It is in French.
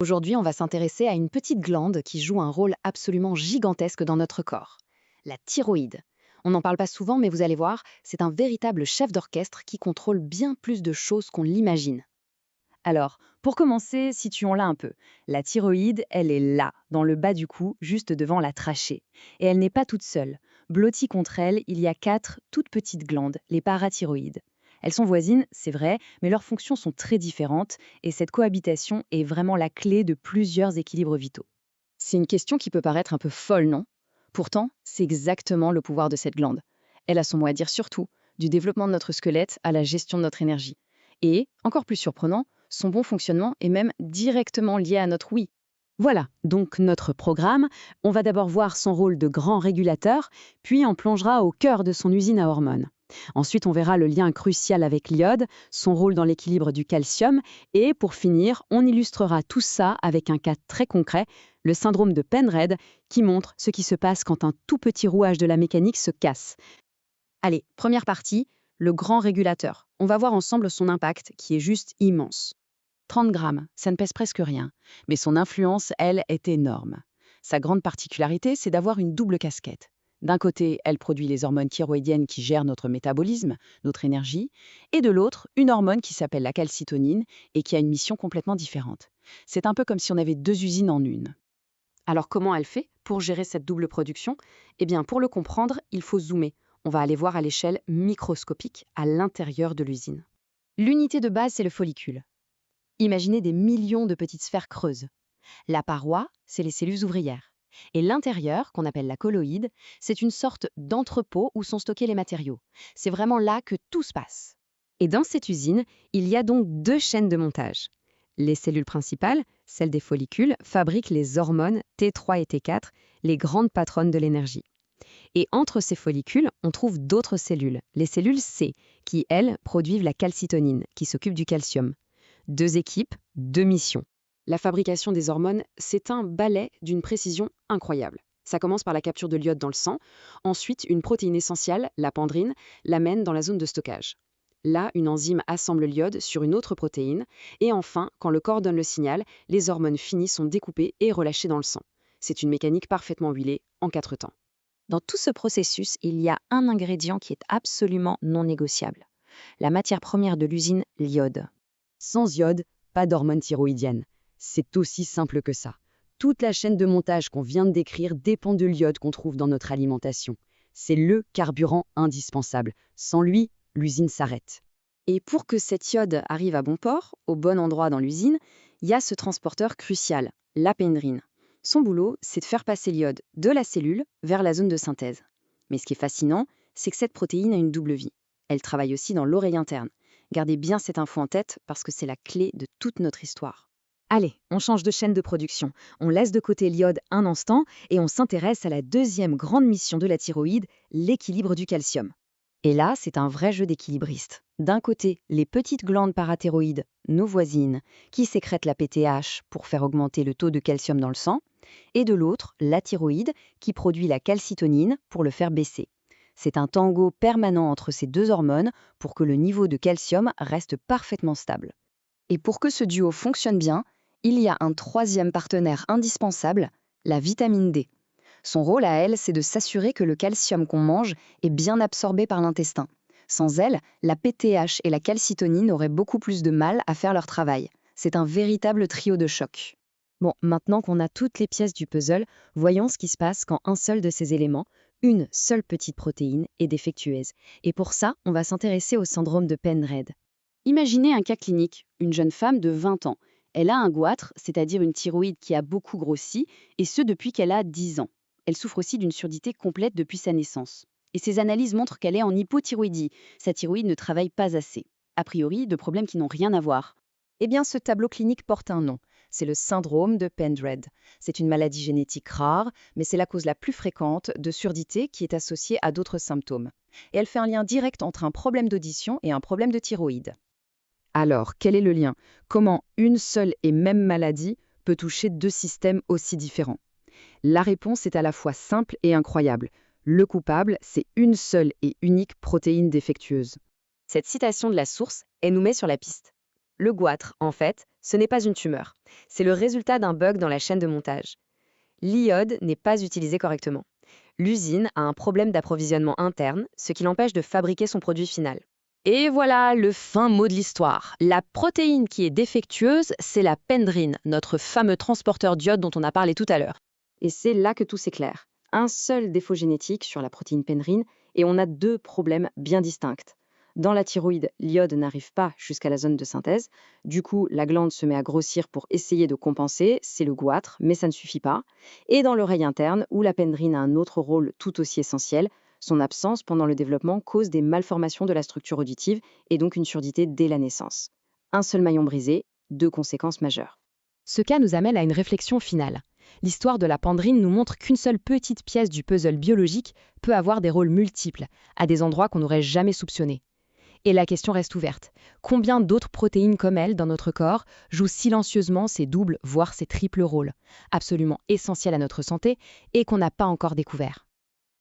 Aujourd'hui, on va s'intéresser à une petite glande qui joue un rôle absolument gigantesque dans notre corps, la thyroïde. On n'en parle pas souvent, mais vous allez voir, c'est un véritable chef d'orchestre qui contrôle bien plus de choses qu'on l'imagine. Alors, pour commencer, situons-la un peu. La thyroïde, elle est là, dans le bas du cou, juste devant la trachée. Et elle n'est pas toute seule. Blotties contre elle, il y a 4 toutes petites glandes, les parathyroïdes. Elles sont voisines, c'est vrai, mais leurs fonctions sont très différentes et cette cohabitation est vraiment la clé de plusieurs équilibres vitaux. C'est une question qui peut paraître un peu folle, non? Pourtant, c'est exactement le pouvoir de cette glande. Elle a son mot à dire sur tout, du développement de notre squelette à la gestion de notre énergie. Et, encore plus surprenant, son bon fonctionnement est même directement lié à notre oui. Voilà, donc notre programme, on va d'abord voir son rôle de grand régulateur, puis on plongera au cœur de son usine à hormones. Ensuite, on verra le lien crucial avec l'iode, son rôle dans l'équilibre du calcium, et pour finir, on illustrera tout ça avec un cas très concret, le syndrome de Penrod, qui montre ce qui se passe quand un tout petit rouage de la mécanique se casse. Allez, première partie, le grand régulateur. On va voir ensemble son impact, qui est juste immense. 30 grammes, ça ne pèse presque rien, mais son influence, elle, est énorme. Sa grande particularité, c'est d'avoir une double casquette. D'un côté, elle produit les hormones thyroïdiennes qui gèrent notre métabolisme, notre énergie, et de l'autre, une hormone qui s'appelle la calcitonine et qui a une mission complètement différente. C'est un peu comme si on avait 2 usines en une. Alors comment elle fait pour gérer cette double production? Eh bien, pour le comprendre, il faut zoomer. On va aller voir à l'échelle microscopique, à l'intérieur de l'usine. L'unité de base, c'est le follicule. Imaginez des millions de petites sphères creuses. La paroi, c'est les cellules ouvrières. Et l'intérieur, qu'on appelle la colloïde, c'est une sorte d'entrepôt où sont stockés les matériaux. C'est vraiment là que tout se passe. Et dans cette usine, il y a donc 2 chaînes de montage. Les cellules principales, celles des follicules, fabriquent les hormones T3 et T4, les grandes patronnes de l'énergie. Et entre ces follicules, on trouve d'autres cellules, les cellules C, qui, elles, produisent la calcitonine, qui s'occupe du calcium. 2 équipes, 2 missions. La fabrication des hormones, c'est un ballet d'une précision incroyable. Ça commence par la capture de l'iode dans le sang. Ensuite, une protéine essentielle, la pendrine, l'amène dans la zone de stockage. Là, une enzyme assemble l'iode sur une autre protéine. Et enfin, quand le corps donne le signal, les hormones finies sont découpées et relâchées dans le sang. C'est une mécanique parfaitement huilée en 4 temps. Dans tout ce processus, il y a un ingrédient qui est absolument non négociable. La matière première de l'usine, l'iode. Sans iode, pas d'hormones thyroïdiennes. C'est aussi simple que ça. Toute la chaîne de montage qu'on vient de décrire dépend de l'iode qu'on trouve dans notre alimentation. C'est le carburant indispensable. Sans lui, l'usine s'arrête. Et pour que cet iode arrive à bon port, au bon endroit dans l'usine, il y a ce transporteur crucial, l'apéndrine. Son boulot, c'est de faire passer l'iode de la cellule vers la zone de synthèse. Mais ce qui est fascinant, c'est que cette protéine a une double vie. Elle travaille aussi dans l'oreille interne. Gardez bien cette info en tête parce que c'est la clé de toute notre histoire. Allez, on change de chaîne de production. On laisse de côté l'iode un instant et on s'intéresse à la deuxième grande mission de la thyroïde, l'équilibre du calcium. Et là, c'est un vrai jeu d'équilibriste. D'un côté, les petites glandes parathyroïdes, nos voisines, qui sécrètent la PTH pour faire augmenter le taux de calcium dans le sang, et de l'autre, la thyroïde, qui produit la calcitonine pour le faire baisser. C'est un tango permanent entre ces 2 hormones pour que le niveau de calcium reste parfaitement stable. Et pour que ce duo fonctionne bien, il y a un 3e partenaire indispensable, la vitamine D. Son rôle à elle, c'est de s'assurer que le calcium qu'on mange est bien absorbé par l'intestin. Sans elle, la PTH et la calcitonine auraient beaucoup plus de mal à faire leur travail. C'est un véritable trio de choc. Bon, maintenant qu'on a toutes les pièces du puzzle, voyons ce qui se passe quand un seul de ces éléments, une seule petite protéine, est défectueuse. Et pour ça, on va s'intéresser au syndrome de Penrod. Imaginez un cas clinique, une jeune femme de 20 ans. Elle a un goitre, c'est-à-dire une thyroïde qui a beaucoup grossi, et ce depuis qu'elle a 10 ans. Elle souffre aussi d'une surdité complète depuis sa naissance. Et ses analyses montrent qu'elle est en hypothyroïdie. Sa thyroïde ne travaille pas assez. A priori, de problèmes qui n'ont rien à voir. Eh bien, ce tableau clinique porte un nom. C'est le syndrome de Penrod. C'est une maladie génétique rare, mais c'est la cause la plus fréquente de surdité qui est associée à d'autres symptômes. Et elle fait un lien direct entre un problème d'audition et un problème de thyroïde. Alors, quel est le lien? Comment une seule et même maladie peut toucher 2 systèmes aussi différents? La réponse est à la fois simple et incroyable. Le coupable, c'est une seule et unique protéine défectueuse. Cette citation de la source, elle nous met sur la piste. Le goitre, en fait, Ce n'est pas une tumeur, c'est le résultat d'un bug dans la chaîne de montage. L'iode n'est pas utilisé correctement. L'usine a un problème d'approvisionnement interne, ce qui l'empêche de fabriquer son produit final. Et voilà le fin mot de l'histoire. La protéine qui est défectueuse, c'est la pendrine, notre fameux transporteur d'iode dont on a parlé tout à l'heure. Et c'est là que tout s'éclaire. Un seul défaut génétique sur la protéine pendrine et on a deux problèmes bien distincts. Dans la thyroïde, l'iode n'arrive pas jusqu'à la zone de synthèse. Du coup, la glande se met à grossir pour essayer de compenser. C'est le goitre, mais ça ne suffit pas. Et dans l'oreille interne, où la pendrine a un autre rôle tout aussi essentiel, son absence pendant le développement cause des malformations de la structure auditive et donc une surdité dès la naissance. Un seul maillon brisé, deux conséquences majeures. Ce cas nous amène à une réflexion finale. L'histoire de la pendrine nous montre qu'une seule petite pièce du puzzle biologique peut avoir des rôles multiples, à des endroits qu'on n'aurait jamais soupçonnés. Et la question reste ouverte. Combien d'autres protéines comme elle, dans notre corps, jouent silencieusement ces doubles, voire ces triples rôles, absolument essentiels à notre santé et qu'on n'a pas encore découverts?